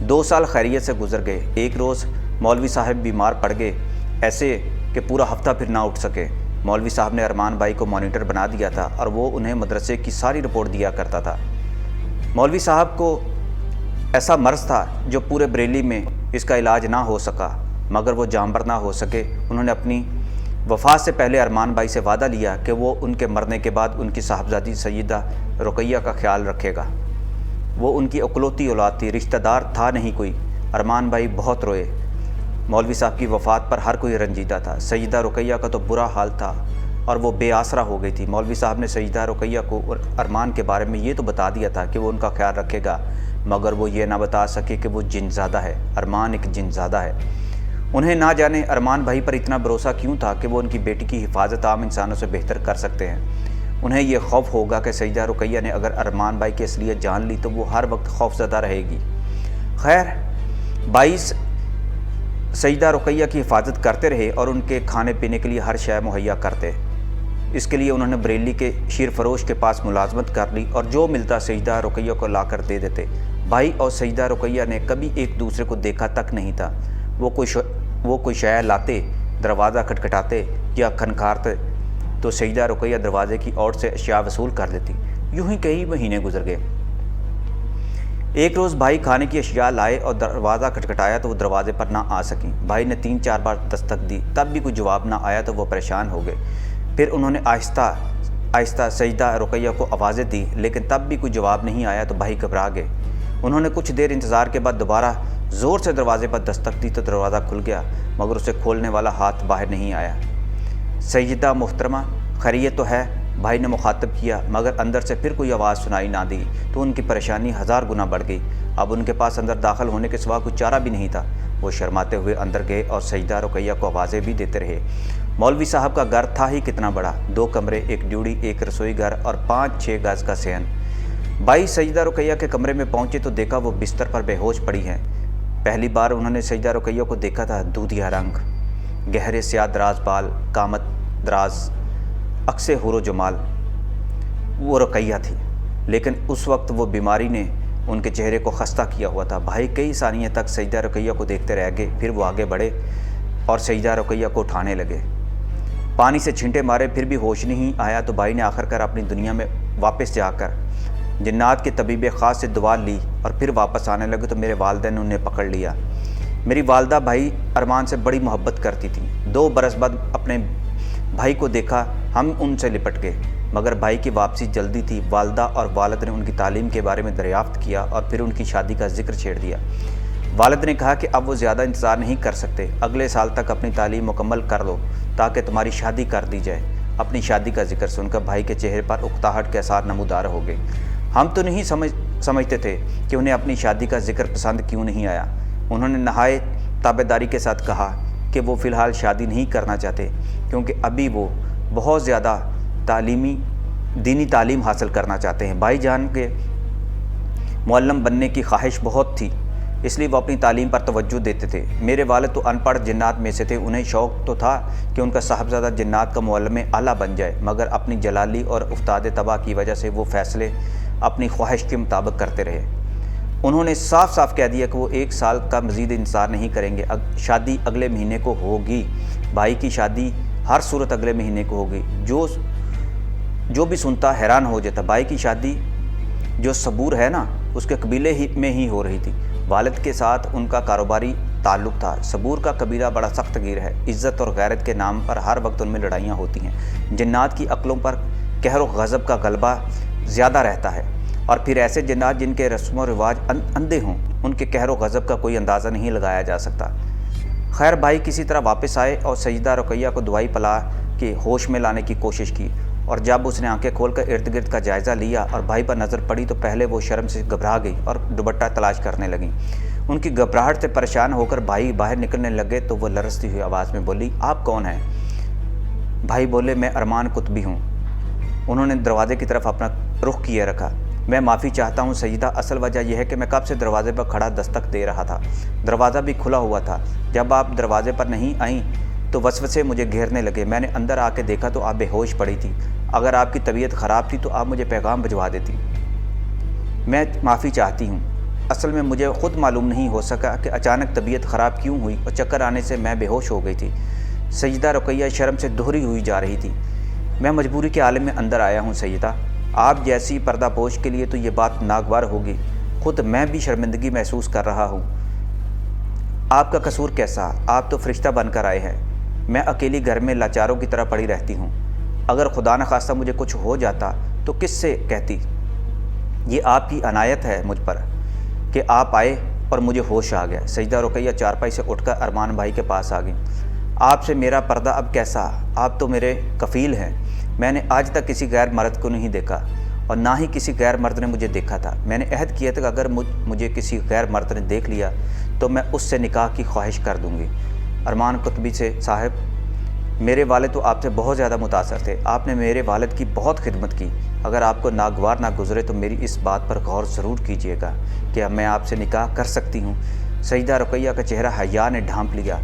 2 سال خیریت سے گزر گئے۔ ایک روز مولوی صاحب بیمار پڑ گئے، ایسے کہ پورا ہفتہ پھر نہ اٹھ سکے۔ مولوی صاحب نے ارمان بھائی کو مانیٹر بنا دیا تھا اور وہ انہیں مدرسے کی ساری رپورٹ دیا کرتا تھا۔ مولوی صاحب کو ایسا مرض تھا جو پورے بریلی میں اس کا علاج نہ ہو سکا، مگر وہ جانبر نہ ہو سکے۔ انہوں نے اپنی وفات سے پہلے ارمان بھائی سے وعدہ لیا کہ وہ ان کے مرنے کے بعد ان کی صاحبزادی سیدہ رقیہ کا خیال رکھے گا۔ وہ ان کی اکلوتی اولاد تھی، رشتہ دار تھا نہیں کوئی۔ ارمان بھائی بہت روئے۔ مولوی صاحب کی وفات پر ہر کوئی رنجیدہ تھا۔ سیدہ رقیہ کا تو برا حال تھا اور وہ بے آسرا ہو گئی تھی۔ مولوی صاحب نے سیدہ رقیہ کو ارمان کے بارے میں یہ تو بتا دیا تھا کہ وہ ان کا خیال رکھے گا، مگر وہ یہ نہ بتا سکے کہ وہ جن زادہ ہے، ارمان ایک جن زادہ ہے۔ انہیں نہ جانے ارمان بھائی پر اتنا بھروسہ کیوں تھا کہ وہ ان کی بیٹی کی حفاظت عام انسانوں سے بہتر کر سکتے ہیں۔ انہیں یہ خوف ہوگا کہ سیدہ رقیہ نے اگر ارمان بھائی کی اصلیت جان لی تو وہ ہر وقت خوف زدہ رہے گی۔ خیر، 22 سیدہ رقیہ کی حفاظت کرتے رہے اور ان کے کھانے پینے کے لیے ہر شے مہیا کرتے۔ اس کے لیے انہوں نے بریلی کے شیر فروش کے پاس ملازمت کر لی اور جو ملتا سیدہ رقیہ کو لا کر دے دیتے۔ بھائی اور سیدہ رقیہ نے کبھی ایک دوسرے کو دیکھا تک نہیں تھا۔ وہ کوئی شے لاتے، دروازہ کھٹکھٹاتے یا کھنکھارتے تو سیدہ رقیہ دروازے کی اوٹ سے اشیاء وصول کر دیتی۔ یوں ہی کئی مہینے گزر گئے۔ ایک روز بھائی کھانے کی اشیاء لائے اور دروازہ کھٹکھٹایا تو وہ دروازے پر نہ آ سکیں۔ بھائی نے 3-4 بار دستک دی، تب بھی کوئی جواب نہ آیا تو وہ پریشان ہو گئے۔ پھر انہوں نے آہستہ آہستہ سیدہ رقیہ کو آوازیں دی، لیکن تب بھی کوئی جواب نہیں آیا تو بھائی گھبرا گئے۔ انہوں نے کچھ دیر انتظار کے بعد دوبارہ زور سے دروازے پر دستک دی تو دروازہ کھل گیا، مگر اسے کھولنے والا ہاتھ باہر نہیں آیا۔ سیدہ محترمہ، خیریت تو ہے؟ بھائی نے مخاطب کیا، مگر اندر سے پھر کوئی آواز سنائی نہ دی تو ان کی پریشانی 1000 گنا بڑھ گئی۔ اب ان کے پاس اندر داخل ہونے کے سوا کوئی چارہ بھی نہیں تھا۔ وہ شرماتے ہوئے اندر گئے اور سیدہ رقیہ کو آوازیں بھی دیتے رہے۔ مولوی صاحب کا گھر تھا ہی کتنا بڑا، 2 کمرے، 1 ڈیوڑی، 1 رسوئی گھر اور 5-6 گز کا صحن۔ بھائی سیدہ رقیہ کے کمرے میں پہنچے تو دیکھا وہ بستر پر بے ہوش پڑی ہیں۔ پہلی بار انہوں نے سیدہ رقیہ کو دیکھا تھا۔ دودھیا رنگ، گہرے سیاہ دراز بال، قامت دراز، عکس حور و جمال، وہ رقیہ تھی، لیکن اس وقت وہ بیماری نے ان کے چہرے کو خستہ کیا ہوا تھا۔ بھائی کئی ثانیے تک سیدہ رقیہ کو دیکھتے رہ گئے، پھر وہ آگے بڑھے اور سیدہ رقیہ کو اٹھانے لگے۔ پانی سے چھینٹے مارے پھر بھی ہوش نہیں آیا تو بھائی نے آخر کر اپنی دنیا میں واپس جا کر جنات کے طبیب خاص سے دعا لی اور پھر واپس آنے لگے تو میرے والدین نے انہیں پکڑ لیا۔ میری والدہ بھائی ارمان سے بڑی محبت کرتی تھی۔ 2 برس بعد اپنے بھائی کو دیکھا، ہم ان سے لپٹ گئے، مگر بھائی کی واپسی جلدی تھی۔ والدہ اور والد نے ان کی تعلیم کے بارے میں دریافت کیا اور پھر ان کی شادی کا ذکر چھیڑ دیا۔ والد نے کہا کہ اب وہ زیادہ انتظار نہیں کر سکتے، اگلے سال تک اپنی تعلیم مکمل کر لو تاکہ تمہاری شادی کر دی جائے۔ اپنی شادی کا ذکر سن کر بھائی کے چہرے پر اکتاہٹ کے آثار نمودار ہو گئے۔ ہم تو نہیں سمجھتے تھے کہ انہیں اپنی شادی کا ذکر پسند کیوں نہیں آیا۔ انہوں نے نہایت تابعداری کے ساتھ کہا کہ وہ فی الحال شادی نہیں کرنا چاہتے کیونکہ ابھی وہ بہت زیادہ دینی تعلیم حاصل کرنا چاہتے ہیں۔ بھائی جان کے معلم بننے کی خواہش بہت تھی، اس لیے وہ اپنی تعلیم پر توجہ دیتے تھے۔ میرے والد تو ان پڑھ جنات میں سے تھے، انہیں شوق تو تھا کہ ان کا صاحبزادہ جنات کا معلم اعلیٰ بن جائے، مگر اپنی جلالی اور افتاد طبع کی وجہ سے وہ فیصلے اپنی خواہش کے مطابق کرتے رہے۔ انہوں نے صاف صاف کہہ دیا کہ وہ 1 سال کا مزید انتظار نہیں کریں گے، شادی اگلے مہینے کو ہوگی۔ بھائی کی شادی ہر صورت اگلے مہینے کو ہوگی۔ جو بھی سنتا حیران ہو جاتا۔ بھائی کی شادی جو صبور ہے نا، اس کے قبیلے میں ہی ہو رہی تھی۔ والد کے ساتھ ان کا کاروباری تعلق تھا۔ صبور کا قبیلہ بڑا سخت گیر ہے، عزت اور غیرت کے نام پر ہر وقت ان میں لڑائیاں ہوتی ہیں۔ جنات کی عقلوں پر قہر و غضب کا غلبہ زیادہ رہتا ہے، اور پھر ایسے جنات جن کے رسم و رواج اندھے ہوں، ان کے قہر و غضب کا کوئی اندازہ نہیں لگایا جا سکتا۔ خیر، بھائی کسی طرح واپس آئے اور سیدہ رقیہ کو دوائی پلا کے ہوش میں لانے کی کوشش کی، اور جب اس نے آنکھیں کھول کر ارد گرد کا جائزہ لیا اور بھائی پر نظر پڑی تو پہلے وہ شرم سے گھبرا گئی اور دوپٹہ تلاش کرنے لگیں۔ ان کی گھبراہٹ سے پریشان ہو کر بھائی باہر نکلنے لگے تو وہ لرزتی ہوئی آواز میں بولی، آپ کون ہیں؟ بھائی بولے، میں ارمان قطبی ہوں۔ انہوں نے دروازے کی طرف اپنا رخ کیے رکھا۔ میں معافی چاہتا ہوں سیدہ، اصل وجہ یہ ہے کہ میں کب سے دروازے پر کھڑا دستک دے رہا تھا، دروازہ بھی کھلا ہوا تھا۔ جب آپ دروازے پر نہیں آئیں تو وسوسے مجھے گھیرنے لگے۔ میں نے اندر آ کے دیکھا تو آپ بے ہوش پڑی تھی۔ اگر آپ کی طبیعت خراب تھی تو آپ مجھے پیغام بھجوا دیتی۔ میں معافی چاہتی ہوں۔ اصل میں مجھے خود معلوم نہیں ہو سکا کہ اچانک طبیعت خراب کیوں ہوئی اور چکر آنے سے میں بے ہوش ہو گئی تھی۔ سیدہ رقیہ شرم سے دہری ہوئی جا رہی تھی۔ میں مجبوری کے عالم میں اندر آیا ہوں سیدہ، آپ جیسی پردہ پوش کے لیے تو یہ بات ناگوار ہوگی، خود میں بھی شرمندگی محسوس کر رہا ہوں۔ آپ کا قصور کیسا؟ آپ تو فرشتہ بن کر آئے ہیں، میں اکیلی گھر میں لاچاروں کی طرح پڑی رہتی ہوں۔ اگر خدا نخواستہ مجھے کچھ ہو جاتا تو کس سے کہتی؟ یہ آپ کی عنایت ہے مجھ پر کہ آپ آئے اور مجھے ہوش آ گیا۔ سیدہ رقیہ چارپائی سے اٹھ کر ارمان بھائی کے پاس آ گئی۔ آپ سے میرا پردہ اب کیسا؟ آپ تو میرے کفیل ہیں۔ میں نے آج تک کسی غیر مرد کو نہیں دیکھا اور نہ ہی کسی غیر مرد نے مجھے دیکھا تھا۔ میں نے عہد کیا تھا کہ اگر مجھے کسی غیر مرد نے دیکھ لیا تو میں اس سے نکاح کی خواہش کر دوں گی۔ ارمان قطبی سے صاحب، میرے والد تو آپ سے بہت زیادہ متاثر تھے، آپ نے میرے والد کی بہت خدمت کی۔ اگر آپ کو ناگوار نہ گزرے تو میری اس بات پر غور ضرور کیجیے گا کہ میں آپ سے نکاح کر سکتی ہوں۔ سیدہ رقیہ کا چہرہ حیا نے ڈھانپ لیا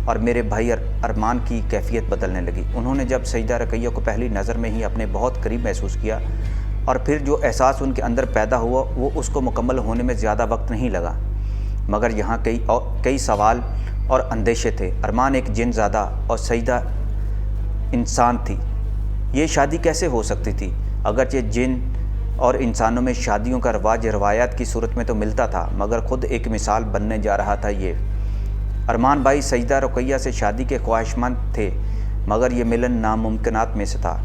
اور میرے بھائی ارمان کی کیفیت بدلنے لگی۔ انہوں نے جب سیدہ رقیہ کو پہلی نظر میں ہی اپنے بہت قریب محسوس کیا اور پھر جو احساس ان کے اندر پیدا ہوا وہ اس کو مکمل ہونے میں زیادہ وقت نہیں لگا، مگر یہاں کئی سوال اور اندیشے تھے۔ ارمان ایک جن زادہ اور سیدہ انسان تھی، یہ شادی کیسے ہو سکتی تھی؟ اگرچہ جن اور انسانوں میں شادیوں کا رواج روایات کی صورت میں تو ملتا تھا، مگر خود ایک مثال بننے جا رہا تھا یہ۔ ارمان بھائی سیدہ رقیہ سے شادی کے خواہشمند تھے، مگر یہ ملن ناممکنات میں سے تھا۔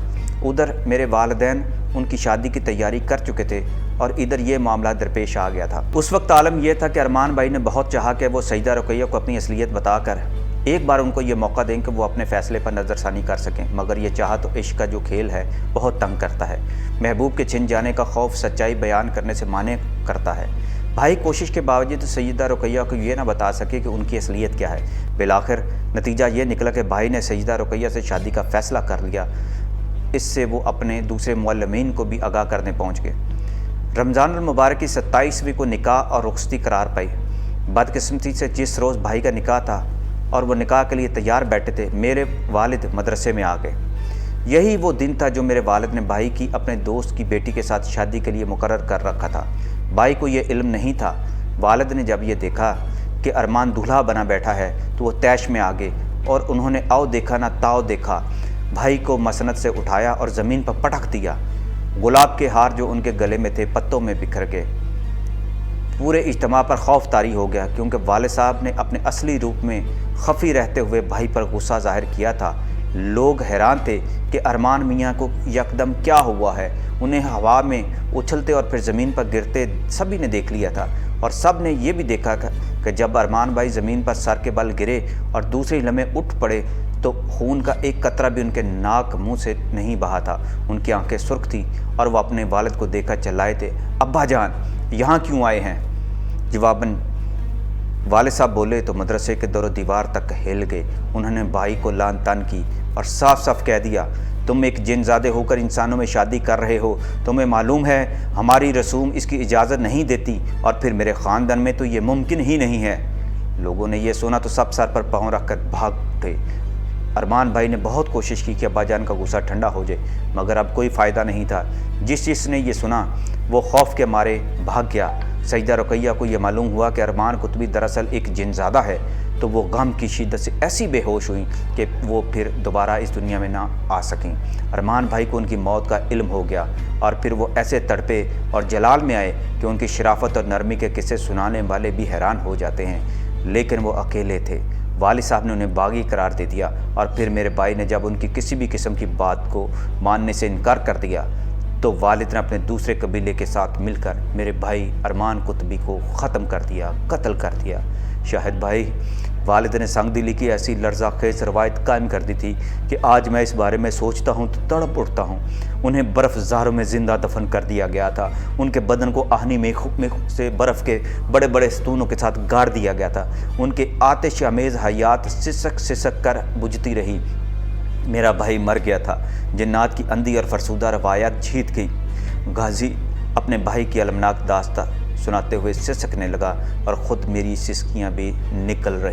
ادھر میرے والدین ان کی شادی کی تیاری کر چکے تھے اور ادھر یہ معاملہ درپیش آ گیا تھا۔ اس وقت عالم یہ تھا کہ ارمان بھائی نے بہت چاہا کہ وہ سیدہ رقیہ کو اپنی اصلیت بتا کر ایک بار ان کو یہ موقع دیں کہ وہ اپنے فیصلے پر نظر ثانی کر سکیں، مگر یہ چاہا تو عشق کا جو کھیل ہے بہت تنگ کرتا ہے۔ محبوب کے چھن جانے کا خوف سچائی بیان کرنے سے مانع کرتا ہے۔ بھائی کوشش کے باوجود سیدہ رقیہ کو یہ نہ بتا سکے کہ ان کی اصلیت کیا ہے۔ بالآخر نتیجہ یہ نکلا کہ بھائی نے سیدہ رقیہ سے شادی کا فیصلہ کر لیا۔ اس سے وہ اپنے دوسرے معلمین کو بھی آگاہ کرنے پہنچ گئے۔ رمضان المبارک کی 27ویں کو نکاح اور رخصتی قرار پائی۔ بدقسمتی سے جس روز بھائی کا نکاح تھا اور وہ نکاح کے لیے تیار بیٹھے تھے، میرے والد مدرسے میں آ گئے۔ یہی وہ دن تھا جو میرے والد نے بھائی کی اپنے دوست کی بیٹی کے ساتھ شادی کے لیے مقرر کر رکھا تھا۔ بھائی کو یہ علم نہیں تھا۔ والد نے جب یہ دیکھا کہ ارمان دولہا بنا بیٹھا ہے تو وہ طیش میں آ گئے اور انہوں نے آؤ دیکھا نہ تاؤ دیکھا، بھائی کو مسند سے اٹھایا اور زمین پر پٹک دیا۔ گلاب کے ہار جو ان کے گلے میں تھے پتوں میں بکھر گئے۔ پورے اجتماع پر خوف طاری ہو گیا، کیونکہ والد صاحب نے اپنے اصلی روپ میں خفی رہتے ہوئے بھائی پر غصہ ظاہر کیا تھا۔ لوگ حیران تھے کہ ارمان میاں کو یکدم کیا ہوا ہے۔ انہیں ہوا میں اچھلتے اور پھر زمین پر گرتے سبھی نے دیکھ لیا تھا، اور سب نے یہ بھی دیکھا کہ جب ارمان بھائی زمین پر سر کے بل گرے اور دوسرے لمحے اٹھ پڑے تو خون کا ایک قطرہ بھی ان کے ناک منہ سے نہیں بہا تھا۔ ان کی آنکھیں سرخ تھیں اور وہ اپنے والد کو دیکھ کر چلائے تھے، ابا جان یہاں کیوں آئے ہیں؟ جواباً والد صاحب بولے تو مدرسے کے در و دیوار تک ہل گئے۔ انہوں نے بھائی کو لان تان کی اور صاف صاف کہہ دیا، تم ایک جن زادے ہو کر انسانوں میں شادی کر رہے ہو، تمہیں معلوم ہے ہماری رسوم اس کی اجازت نہیں دیتی، اور پھر میرے خاندان میں تو یہ ممکن ہی نہیں ہے۔ لوگوں نے یہ سنا تو سب سر پر پاؤں رکھ کر بھاگ اٹھے۔ ارمان بھائی نے بہت کوشش کی کہ ابا جان کا غصہ ٹھنڈا ہو جائے، مگر اب کوئی فائدہ نہیں تھا۔ جس نے یہ سنا وہ خوف کے مارے بھاگ گیا۔ سیدہ رقیہ کو یہ معلوم ہوا کہ ارمان قطبی دراصل ایک جن زادہ ہے تو وہ غم کی شدت سے ایسی بے ہوش ہوئیں کہ وہ پھر دوبارہ اس دنیا میں نہ آ سکیں۔ ارمان بھائی کو ان کی موت کا علم ہو گیا اور پھر وہ ایسے تڑپے اور جلال میں آئے کہ ان کی شرافت اور نرمی کے قصے سنانے والے بھی حیران ہو جاتے ہیں، لیکن وہ اکیلے تھے۔ والد صاحب نے انہیں باغی قرار دے دیا، اور پھر میرے بھائی نے جب ان کی کسی بھی قسم کی بات کو ماننے سے انکار کر دیا تو والد نے اپنے دوسرے قبیلے کے ساتھ مل کر میرے بھائی ارمان قطبی کو ختم کر دیا، قتل کر دیا۔ شاہد بھائی، والد نے سنگ دلی کی ایسی لرزہ خیز روایت قائم کر دی تھی کہ آج میں اس بارے میں سوچتا ہوں تو تڑپ اٹھتا ہوں۔ انہیں برف زاروں میں زندہ دفن کر دیا گیا تھا، ان کے بدن کو آہنی میں سے برف کے بڑے بڑے ستونوں کے ساتھ گاڑ دیا گیا تھا۔ ان کے آتش امیز حیات سسک سسک کر بجھتی رہی۔ میرا بھائی مر گیا تھا۔ جنات کی اندھی اور فرسودہ روایات جیت گئی۔ غازی اپنے بھائی کی المناک داستان سناتے ہوئے سسکنے لگا اور خود میری سسکیاں بھی نکل رہی۔